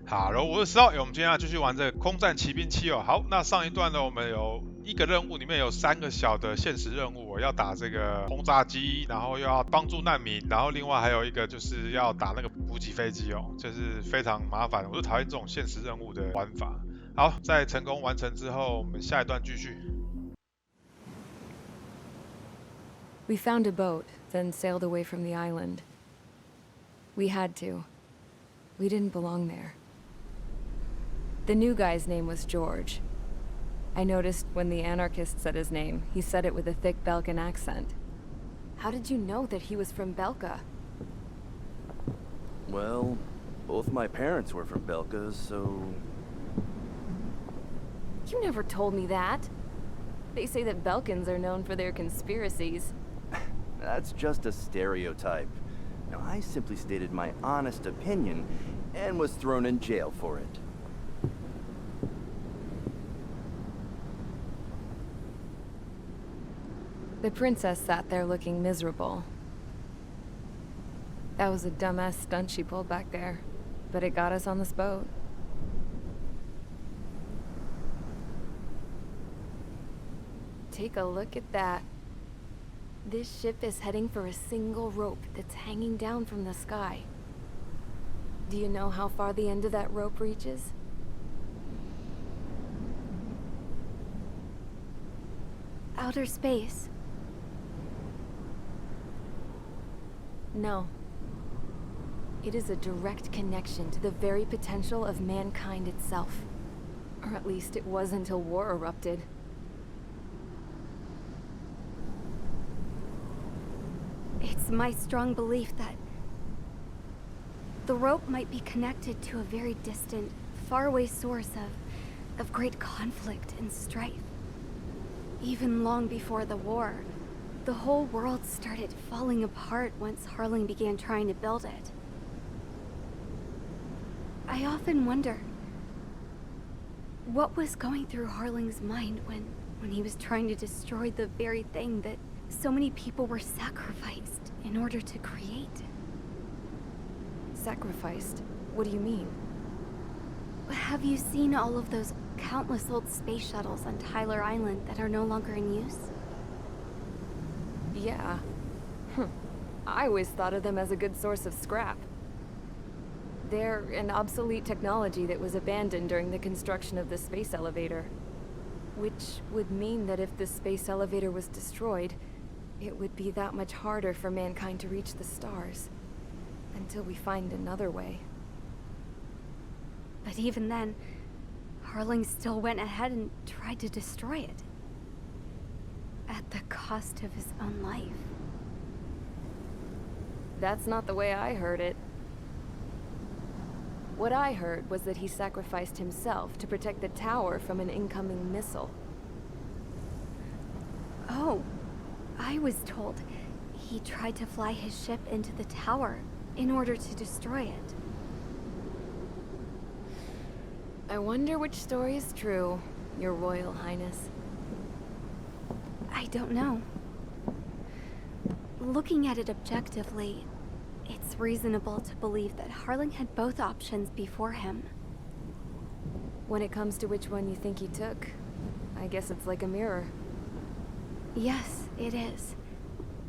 哈喽，我是十号，我们今天要继续玩这个空战骑兵7哦。好，那上一段呢，我们有一个任务，里面有3个小的现实任务，我要打这个轰炸机，然后又要帮助难民，然后另外还有一个就是要打那个补给飞机哦，就是非常麻烦，我就讨厌这种现实任务的玩法。好，在成功完成之后，我们下一段继续。We found a boat, then sailed away from the island. We had to. We didn't belong there. The new guy's name was George. I noticed when the anarchist said his name, he said it with a thick Belgian accent. How did you know that he was from Belka? Well, both my parents were from Belka, so... You never told me that. They say that Belkans are known for their conspiracies. That's just a stereotype. Now, I simply stated my honest opinion and was thrown in jail for it. The princess sat there looking miserable. That was a dumbass stunt she pulled back there, but it got us on this boat. Take a look at that. This ship is heading for a single rope that's hanging down from the sky. Do you know how far the end of that rope reaches? Outer space. No. It is a direct connection to the very potential of mankind itself. Or at least it was until war erupted. It's my strong belief that the rope might be connected to a very distant, faraway source of great conflict and strife. Even long before the war, the whole world started falling apart once Harling began trying to build it. I often wonder what was going through Harling's mind when he was trying to destroy the very thing that so many people were sacrificed in order to create. Sacrificed? What do you mean? Have you seen all of those countless old space shuttles on Tyler Island that are no longer in use? Yeah. I always thought of them as a good source of scrap. They're an obsolete technology that was abandoned during the construction of the space elevator. Which would mean that if the space elevator was destroyed, it would be that much harder for mankind to reach the stars. Until we find another way. But even then, Harling still went ahead and tried to destroy it. At the cost of his own life. That's not the way I heard it. What I heard was that he sacrificed himself to protect the tower from an incoming missile. Oh, I was told he tried to fly his ship into the tower in order to destroy it. I wonder which story is true, Your Royal Highness. I don't know. Looking at it objectively, it's reasonable to believe that Harling had both options before him. When it comes to which one you think he took, I guess it's like a mirror. Yes, it is.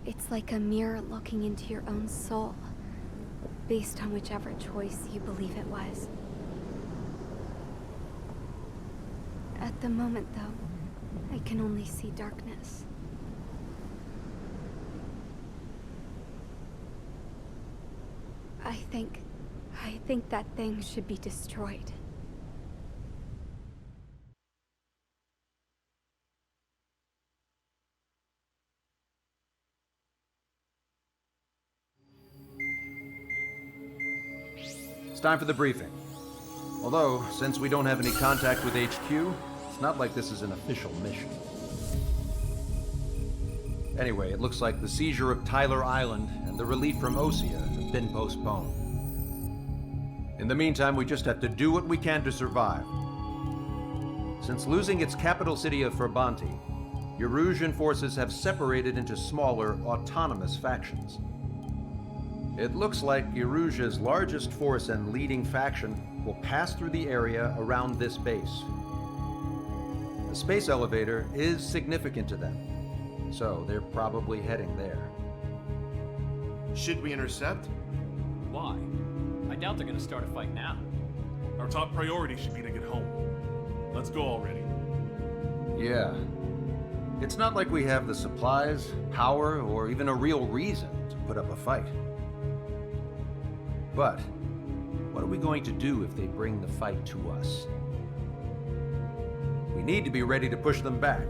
It's like a mirror looking into your own soul, based on whichever choice you believe it was. At the moment, though, I can only see darkness. I think that thing should be destroyed. It's time for the briefing. Although, since we don't have any contact with HQ, it's not like this is an official mission. Anyway, it looks like the seizure of Tyler Island and the relief from Osea have been postponed. In the meantime, we just have to do what we can to survive. Since losing its capital city of Ferbanti, Erusian forces have separated into smaller, autonomous factions. It looks like Erusia's largest force and leading faction will pass through the area around this base. The space elevator is significant to them, so they're probably heading there. Should we intercept? Why? I doubt they're gonna start a fight now. Our top priority should be to get home. Let's go already. Yeah. It's not like we have the supplies, power, or even a real reason to put up a fight. But what are we going to do if they bring the fight to us? We need to be ready to push them back.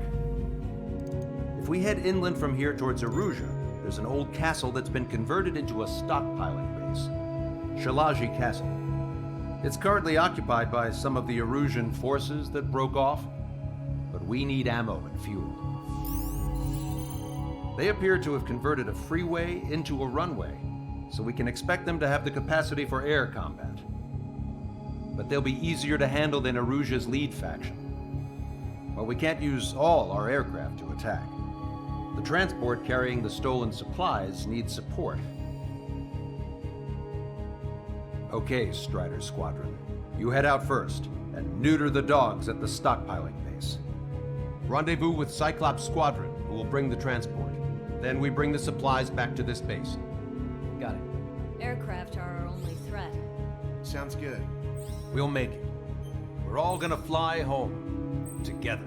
If we head inland from here towards Erusia, there's an old castle that's been converted into a stockpiling base. Shilaji Castle. It's currently occupied by some of the Erusian forces that broke off, but we need ammo and fuel. They appear to have converted a freeway into a runway, so we can expect them to have the capacity for air combat. But they'll be easier to handle than Erusia's lead faction. While we can't use all our aircraft to attack, the transport carrying the stolen supplies needs support. Okay, Strider Squadron. You head out first and neuter the dogs at the stockpiling base. Rendezvous with Cyclops Squadron, who will bring the transport. Then we bring the supplies back to this base. Got it. Aircraft are our only threat. Sounds good. We'll make it. We're all gonna fly home. Together.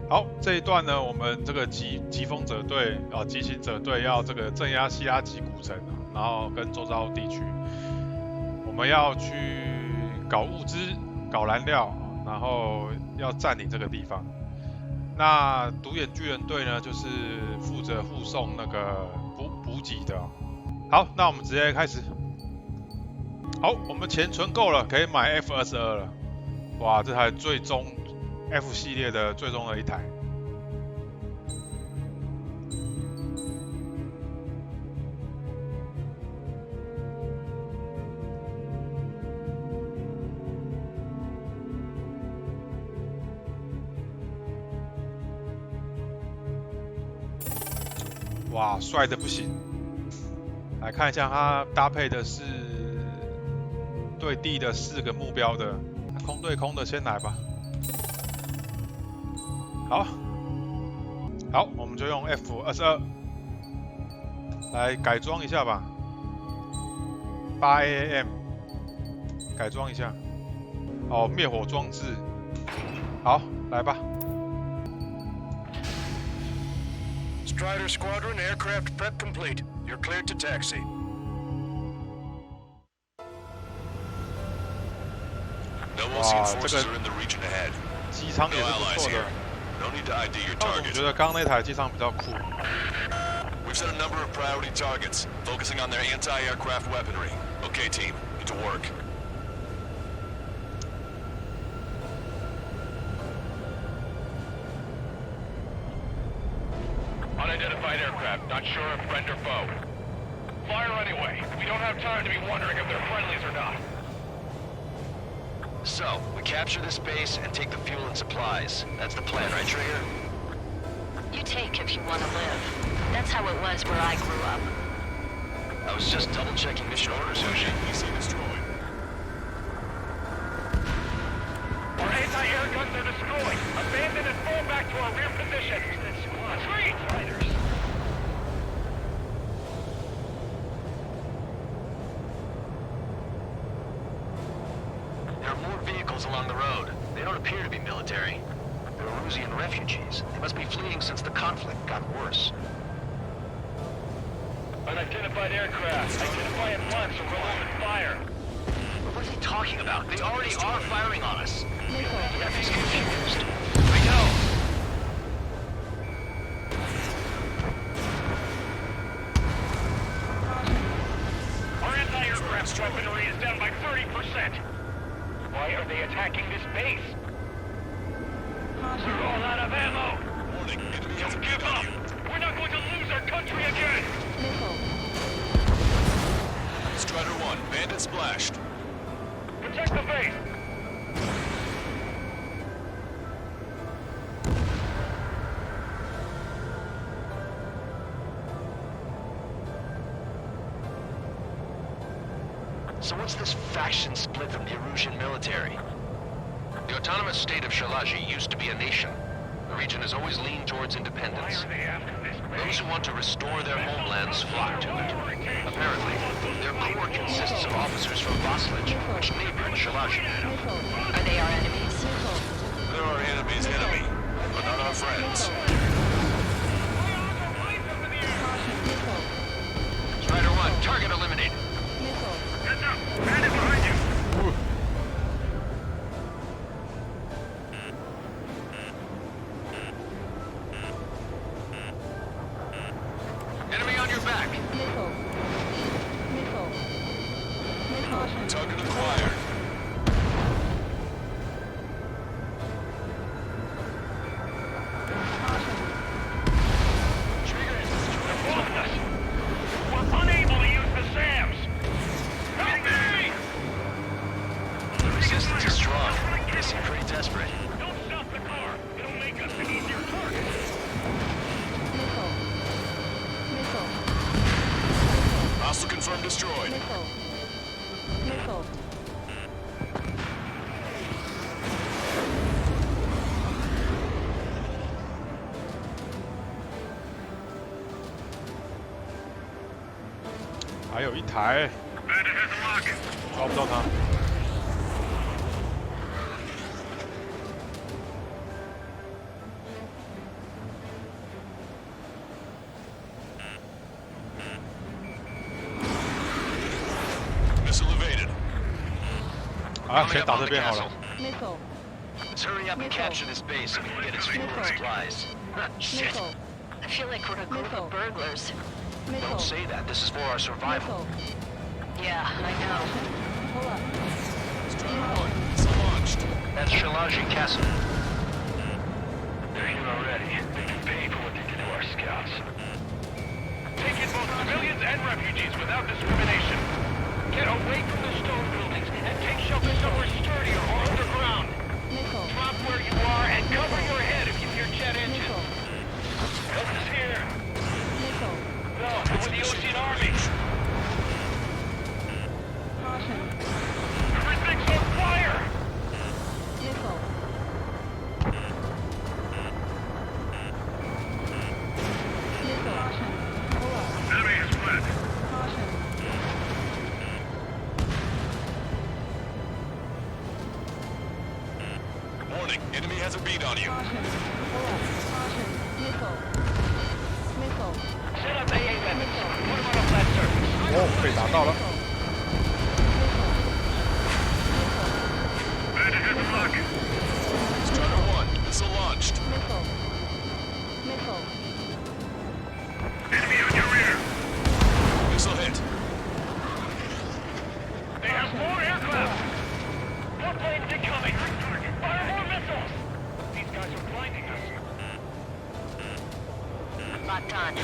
好，这一段呢，我们这个疾风者队急行者队要这个镇压希拉吉古城，然后跟周遭地区，我们要去搞物资、搞燃料，然后要占领这个地方。那独眼巨人队呢，就是负责护送那个补给的。好，那我们直接开始。好，我们钱存够了，可以买 F-22了。哇，这台最终 F 系列的最终的一台。哇，帅的不行！来看一下，它搭配的是对地的4个目标的，空对空的先来吧。好，我们就用 F-22来改装一下吧。8AM 改装一下。哦，灭火装置。好，来吧。Strider Squadron, aircraft prep complete. You're cleared to taxi. Wow, forces are in the region ahead. 机舱也是不错的。No need to ID your 但我 targets. 觉得刚刚那台机舱比较酷。We've set a number of priority targets, focusing on their anti-aircraft weaponry. Okay, team, get to work. Unidentified aircraft, not sure if friend or foe. Fire anyway. We don't have time to be wondering if they're friendlies or not. So, we capture this base and take the fuel and supplies. That's the plan, right, Trigger? You take if you want to live. That's how it was where I grew up. I was just double-checking mission orders, Hoshi. PC destroyed. Our anti-air guns are destroyed. Abandon and fall back to our rear position. Retreat! Fighters. There are more vehicles along the road. They don't appear to be military. They're Erusian refugees. They must be fleeing since the conflict got worse. Unidentified aircraft. Identify at once or we'll open fire. But what is he talking about? They already are firing on us. He's confused. I know. Our anti-aircraft weaponry is down by 30%. Why are they attacking this base? We're all out of ammo. Warning, enemy Don't give up. We're not going to lose our country again. Strider 1, bandit splashed. Protect the base. So what's this faction split of the Erusian military? The autonomous state of Shalaji used to be a nation. The region has always leaned towards independence. Those who want to restore their homelands flock to it. Apparently, their core consists of officers from Vaslage, which neighbor Shalaji. Are they our enemies? They're our enemy's enemy, but not our friends. Strider 1, target eliminated. Heads up! Bandit behind you! Enemy on your back. Target acquired. They're blocking us. We're unable to use the SAMs. Help me! The resistance is strong. They seem pretty desperate. Don't stop the car. It'll make us an easier target. Hostile confirmed destroyed. Bandit 还有一台， Bandit has a lock. 抓不到他。Missile evaded. 啊，先打这边好了。 Let's hurry up and capture this base so we can get its fuel and supplies. Shit. I feel like we're a group of burglars. Don't say that. This is for our survival. Yeah, I know. Missile launched. That's Shalaji Castle. They're here already. They can pay for what they did to our scouts. Take in both civilians and refugees without discrimination. Get away from the stone buildings and take shelter somewhere sturdier or underground. Drop where you are and cover your head if you hear jet engines. Help is here. No, we're with the Ocean Army. Everything's on fire! Enemy has fled. Warning, enemy has a beat on you. Set up AA weapons. Put them on a flat surface. 哦，被打到了。 Bandit has a lock. Strider 1, missile launched. Enemy on your rear. Missile hit. They have 4 aircraft. More planes incoming. Fire more missiles. These guys are blinding us. Locked on.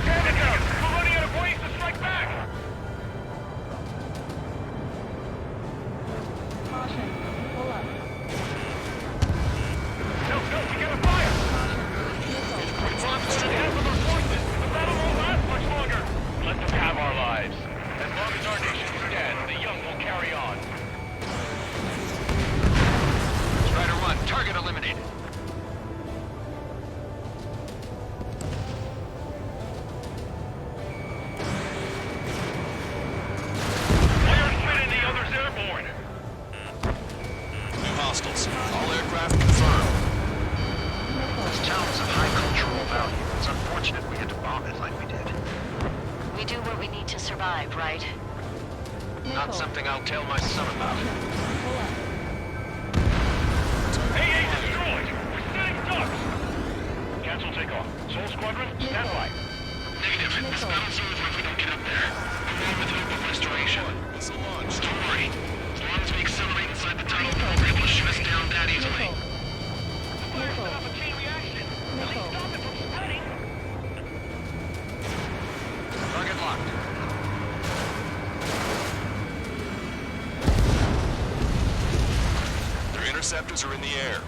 Panic out! We're running out of ways to strike back! No, we gotta fire! It's on straight ahead with our forces! The battle won't last much longer! Let them have our lives. As long as our nation stands, the young will carry on. Strider 1, target eliminated. Fire split and the others airborne! New hostiles. All aircraft confirmed. This town is of high cultural value. It's unfortunate we had to bomb it like we did. We do what we need to survive, right? Not something I'll tell my son about. AA destroyed! We're setting ducks! Cancel takeoff. Soul Squadron, stand by. Negative. This battle's over if we don't get up there. We're on with hope of restoration. Missile launched. Don't worry. As long as we accelerate inside the tunnel, they'll be able to shoot us down that easily. Fire set off a chain reaction. At least stop it from spreading. Target locked. Their interceptors are in the air.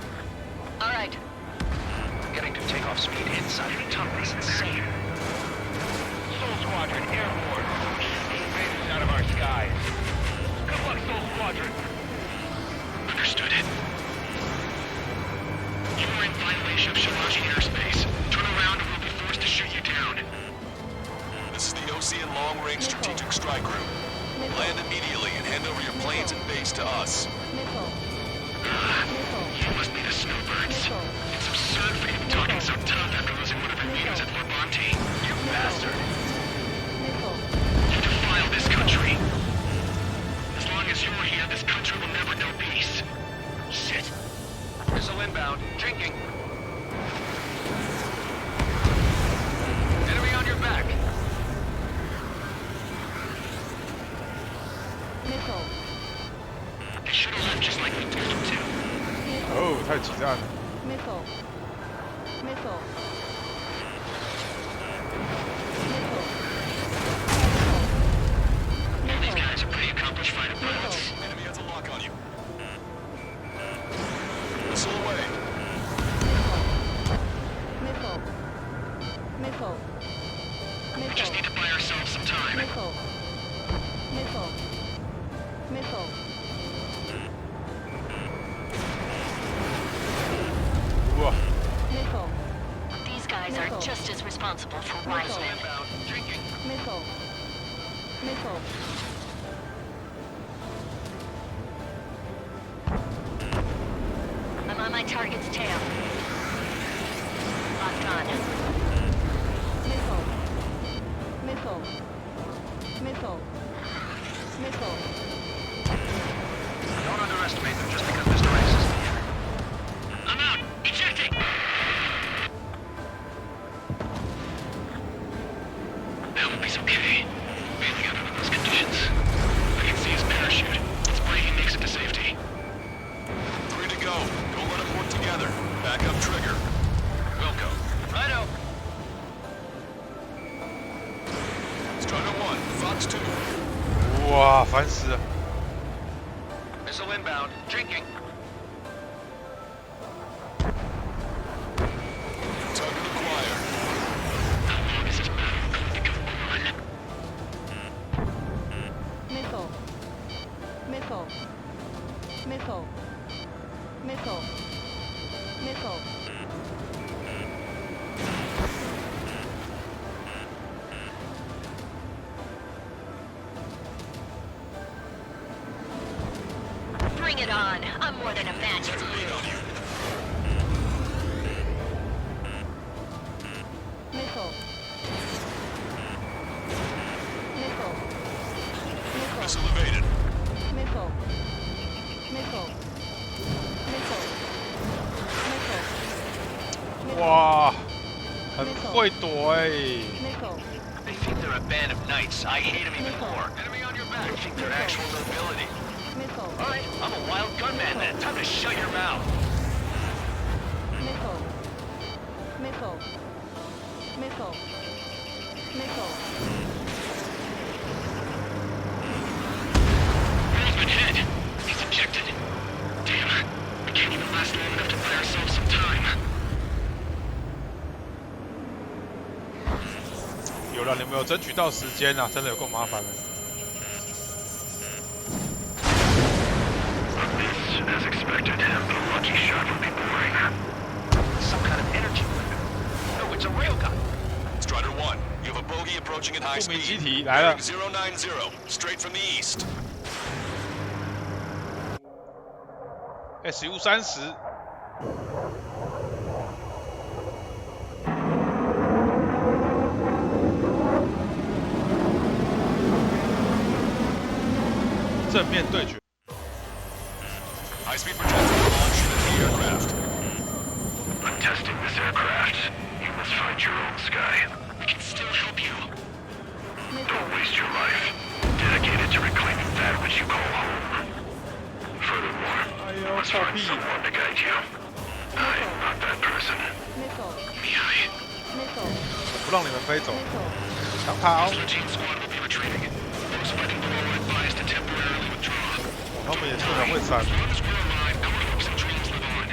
All right. Getting to takeoff speed inside the tunnel is insane. Soul Squadron, airborne. The invaders out of our skies. Good luck, Soul Squadron. Understood. You are in violation of Shiraji airspace. Turn around or we'll be forced to shoot you down. This is the Ocean Long Range Strategic Strike Group. Land immediately and hand over your planes and base to us. You must be the snowbirds. It's absurd for you talking so tough after losing one of your leaders at Levante. You bastard. You defile this country. As long as you're here, this country will never know peace. Shit. Missile inbound. Drinking. Enemy on your back. They should have left just like we told them to. 哦，太激战了。 All these guys are pretty accomplished fighter pilots. Enemy has a lock on you. Missile away. We just need to buy ourselves some time. These guys are just as responsible for Wiseman. Inbound. Drinking. I'm on my target's tail. Locked on. Don't underestimate them just because Mr. X is here. I'm out. Ejecting. I hope he's okay. Bailing out under those conditions. I can see his parachute. Let's pray he makes it to safety. 3 to go. Don't let them work together. Back up trigger. Wilco. Righto. Strider 1, Fox 2. 哇，烦死了！ Missile inbound. Drinking. Target acquired. How long is this battle going to go on? Bring it on. I'm more than a match for you. Missile evaded. Missile. 哇，很会躲哎、They think they're a band of knights. I hate them even more. Enemy on your back. They think they're actual nobility. All right, I'm a wild gunman then. Time to shut your mouth. Where's my head? He's ejected. Damn. We can't even last long enough to buy ourselves some time. 有了，你们有争取到时间啊，真的有够麻烦的。 As expected, but a lucky shot would be boring. Some kind of energy weapon. No, it's a railgun. Strider 1, you have a bogey approaching at high 不明机 speed. 体来了 Bearing 090, straight from the east. SU-30，正面对决。 High-speed projectile launch into the aircraft. I'm testing this aircraft. You must find your own sky. We can still help you. Don't waste your life. Dedicated to reclaiming that which you call home. Furthermore, you must find someone to guide you. I'm not that person. Mihai. 不让你们飞走，想跑， Platoon squad will be retreating. Those fighting below are advised to temporarily withdraw. 他们也是很会闪。 As long as we're alive, our hopes and dreams live on.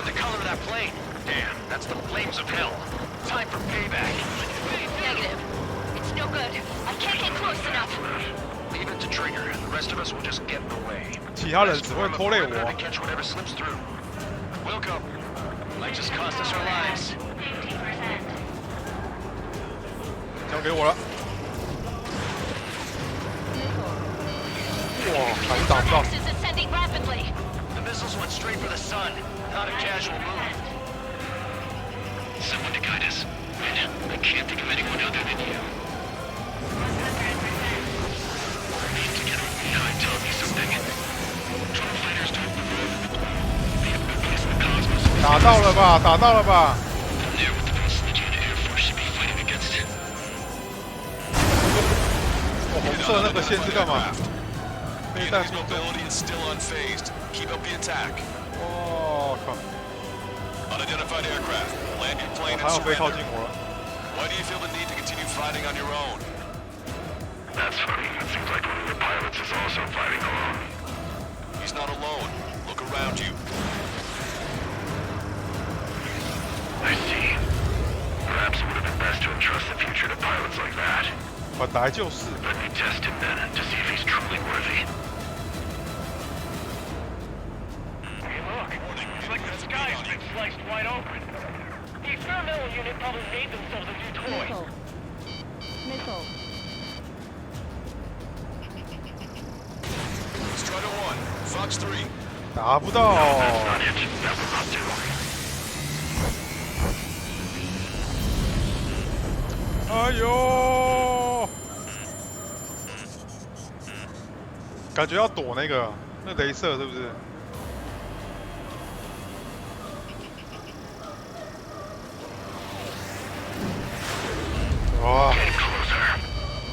at the color of that plane. Damn, that's the flames of hell. Time for payback. Negative. It's no good. I can't get close enough. Leave it to Trigger. The rest of us will just get in the way. 其他人只会拖累我。 Catch whatever slips through. We'll go. Might just cost us our lives. 交给我了。哇，还是打不到。 Is ascending rapidly. The missiles went straight for the sun. Not a casual move. Someone to guide us. I can't think of anyone other than you. Now tell me something. Drone fighters don't move. They have no place in the cosmos. 打到了吧，打到了吧。 They're with the Boston Air Force should be fighting against it. 我红色那个线是干嘛？ The enemy's mobility is still unfazed. Keep up the attack. 哦靠！ Unidentified aircraft. Land your plane 还 and 要飞靠 surrender. 近我了。 Why do you feel the need to continue fighting on your own? That's funny. It seems like one of the pilots is also fighting alone. He's not alone. Look around you. I see. Perhaps it would have been best to entrust the future to pilots like that. 本来就是。 Let me test him then to see if he's truly worthy. Hey, look. It's like the sky's been sliced wide open. The experimental unit probably made themselves a new toy. Missile. Strider 1, Fox 3. 打不到。 That's not it. That will not do. 哎呦！感觉要躲那个镭射是不是？哇！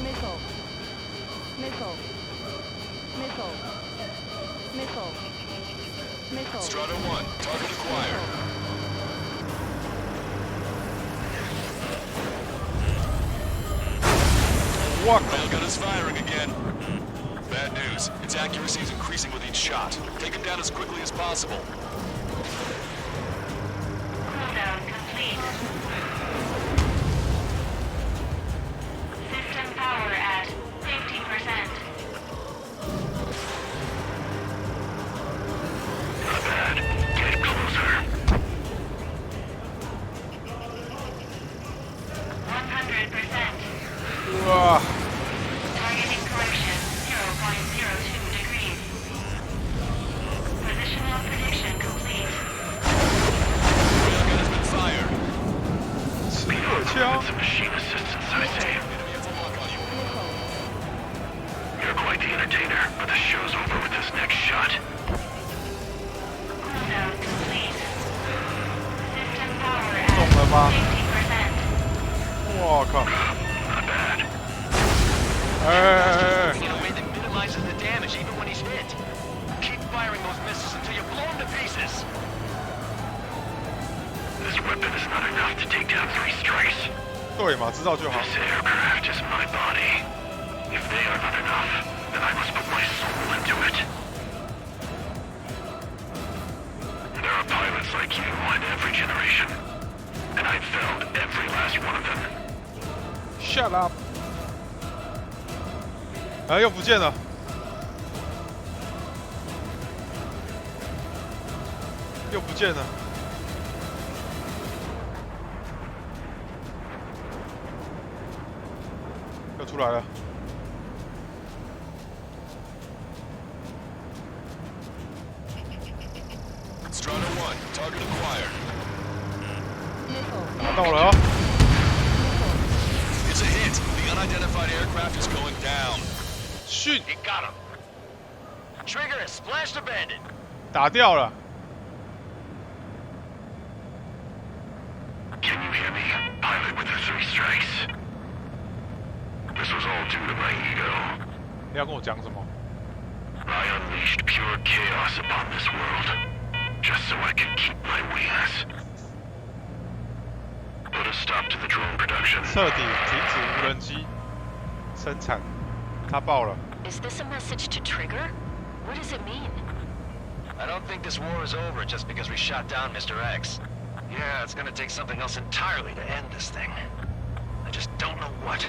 Missile. Missile. Missile. Missile. Missile. Strider 1, target acquired. What? Railgun is firing again. Bad news. Its accuracy is increasing with each shot. Take him down as quickly as possible. Cooldown complete. System power at 50%. Not bad. Get closer. 100%. 哇！ Targeting correction 0.02 degrees. Positional prediction complete. Railgun has been fired. 持火枪。 Some machine assistance, I say. You're quite the entertainer, but the show's over with this next shot. Cooldown complete. System power 中了吗？ at 50%. 我靠！ Not bad. 哎！ In a way that minimizes the damage even when he's hit. Keep firing those missiles until you blow him to pieces. This weapon is not enough to take down 3 strikes. 对嘛，知道就好。 This aircraft is my body. If they are not enough, then I must put my soul into it. There are pilots like you in every generation, and I've felled every last one of them. Shut up！ 哎，又不见了。又不见了。又出来了。Strider 1, target acquired. 拿到了哦。 It's a hit. The unidentified aircraft is going down. 训， You got him. Trigger is splashed abandoned. 打掉了。 Can you hear me, pilot with the 3 strikes? This was all due to my ego. 你要跟我讲什么？ I unleashed pure chaos upon this world, just so I could keep my wings. Put a stop to the drone production. 彻底停止无人机生产。他爆了。 Is this a message to Trigger? What does it mean? I don't think this war is over just because we shot down Mr. X. Yeah, it's gonna take something else entirely to end this thing. I just don't know what.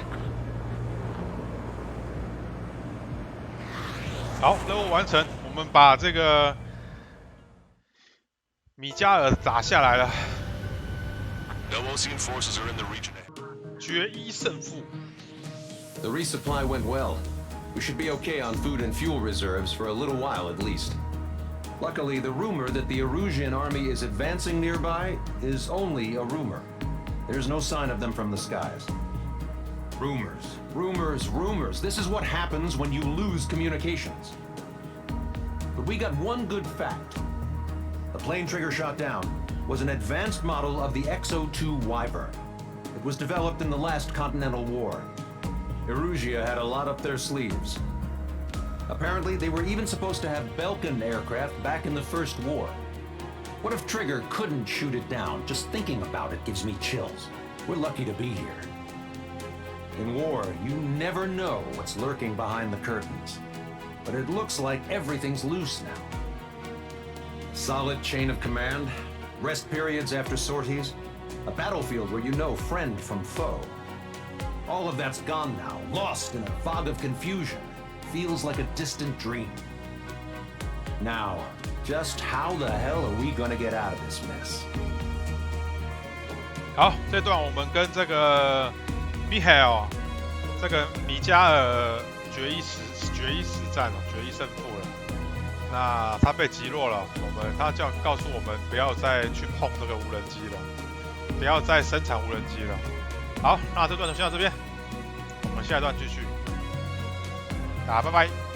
好，任务完成，我们把这个米迦尔打下来了。No Osean forces are in the region. 决一胜负。The resupply went well. We should be okay on food and fuel reserves for a little while at least. Luckily, the rumor that the Erusian army is advancing nearby is only a rumor. There's no sign of them from the skies. Rumors, rumors, rumors. This is what happens when you lose communications. But we got one good fact. The plane Trigger shot down was an advanced model of the X-02 Wyvern. It was developed in the last Continental War. Erusia had a lot up their sleeves. Apparently, they were even supposed to have Belkin aircraft back in the First War. What if Trigger couldn't shoot it down? Just thinking about it gives me chills. We're lucky to be here. In war, you never know what's lurking behind the curtains. But it looks like everything's loose now. Solid chain of command, rest periods after sorties, a battlefield where you know friend from foe. All of that's gone now, lost in a fog of confusion. Feels like a distant dream. Now, just how the hell are we gonna get out of this mess? 好，这段我们跟这个 Michael 这个米迦尔决一死战了，决一胜负了。那他被击落了，他告诉我们不要再去碰这个无人机了，不要再生产无人机了。好，那这段就先到这边，我们下一段继续。大家拜拜。